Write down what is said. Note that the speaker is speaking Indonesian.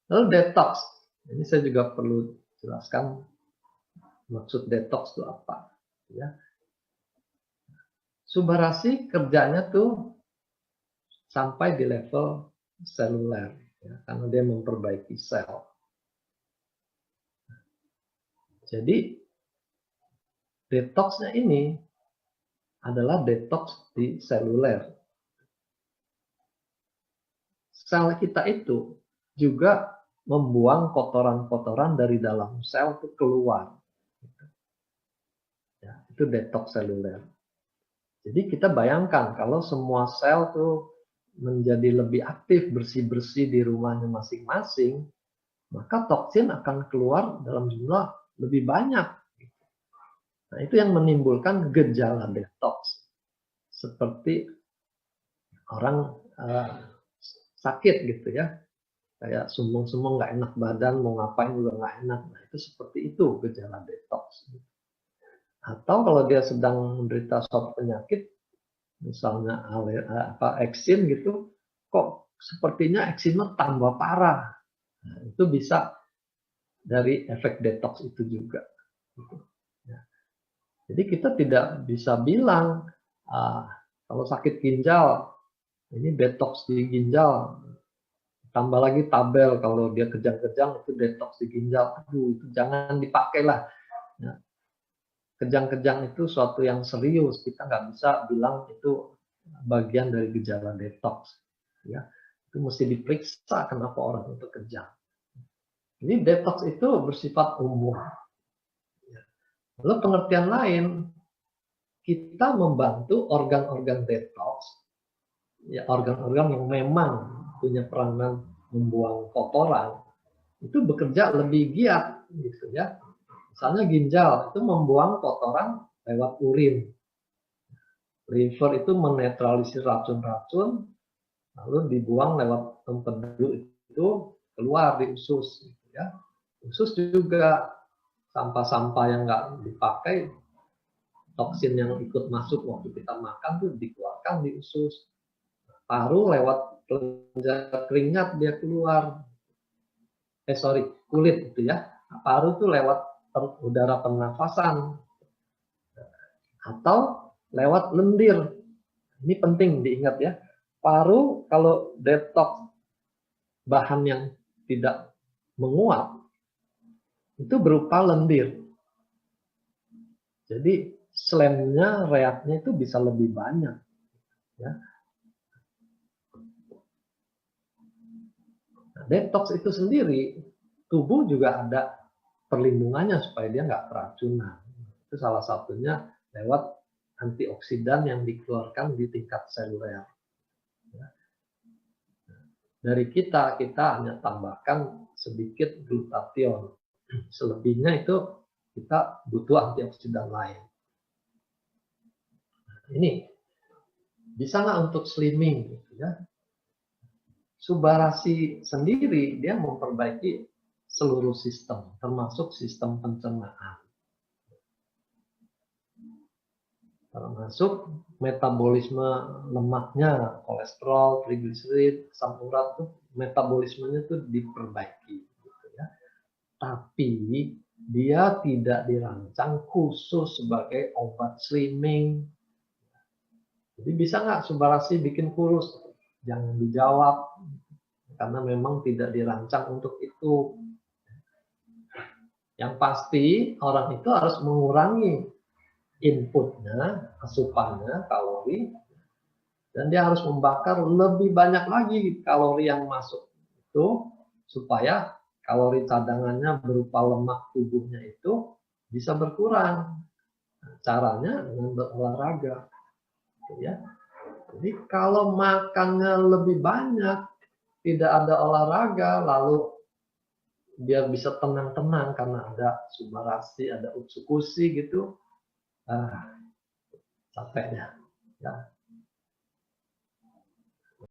Lalu detox. Ini saya juga perlu jelaskan maksud detox itu apa. Ya. Subbarasi kerjanya tuh sampai di level seluler, ya, karena dia memperbaiki sel. Jadi detoxnya ini adalah detox di seluler. Sel kita itu juga membuang kotoran-kotoran dari dalam sel itu keluar. Ya, itu detox seluler. Jadi kita bayangkan kalau semua sel tuh menjadi lebih aktif bersih-bersih di rumahnya masing-masing, maka toksin akan keluar dalam jumlah lebih banyak. Nah, itu yang menimbulkan gejala detox. Seperti orang sakit gitu ya. Kayak sumbung-sumbung nggak enak badan, mau ngapain juga nggak enak. Nah, itu seperti itu gejala detox. Atau kalau dia sedang menderita suatu penyakit, misalnya eksim gitu, kok sepertinya eksimnya tambah parah. Nah, itu bisa dari efek detox itu juga. Ya. Jadi kita tidak bisa bilang kalau sakit ginjal ini detox di ginjal, tambah lagi tabel kalau dia kejang-kejang itu detox di ginjal. Aduh, itu jangan dipakai lah. Ya. Kejang-kejang itu suatu yang serius, kita nggak bisa bilang itu bagian dari gejala detox. Ya, itu mesti diperiksa kenapa orang itu kejang. Jadi detox itu bersifat umum. Lalu pengertian lain, kita membantu organ-organ detox, ya organ-organ yang memang punya peranan membuang kotoran, itu bekerja lebih giat, gitu ya. Misalnya ginjal itu membuang kotoran lewat urin. Liver itu menetralisir racun-racun, lalu dibuang lewat empedu itu keluar di usus. Gitu ya. Usus juga sampah-sampah yang nggak dipakai, toksin yang ikut masuk waktu kita makan tuh dikeluarkan di usus. Paru lewat kelenjar keringat dia keluar. Kulit itu ya. Paru tuh lewat udara pernafasan atau lewat lendir. Ini penting diingat ya. Paru kalau detox bahan yang tidak menguap itu berupa lendir. Jadi slamnya, reaknya itu bisa lebih banyak. Ya. Nah, detox itu sendiri, tubuh juga ada perlindungannya supaya dia nggak keracunan. Itu salah satunya lewat antioksidan yang dikeluarkan di tingkat seluler. Ya. Dari kita hanya tambahkan sedikit glutathione. Selebihnya itu kita butuh antioksidan lain. Ini bisa nggak untuk slimming gitu ya? Subbarasi sendiri dia memperbaiki seluruh sistem, termasuk sistem pencernaan, termasuk metabolisme lemaknya, kolesterol, trigliserid, asam urat tuh metabolismenya tuh diperbaiki. Gitu ya. Tapi dia tidak dirancang khusus sebagai obat slimming. Jadi bisa nggak Subbarasi bikin kurus? Jangan dijawab, karena memang tidak dirancang untuk itu. Yang pasti orang itu harus mengurangi inputnya, asupannya, kalori, dan dia harus membakar lebih banyak lagi kalori yang masuk itu supaya kalori cadangannya berupa lemak tubuhnya itu bisa berkurang. Caranya dengan berolahraga, ya. Jadi kalau makannya lebih banyak, tidak ada olahraga, lalu biar bisa tenang-tenang karena ada Subbarasi, ada Utsukushi gitu, capeknya. Ya.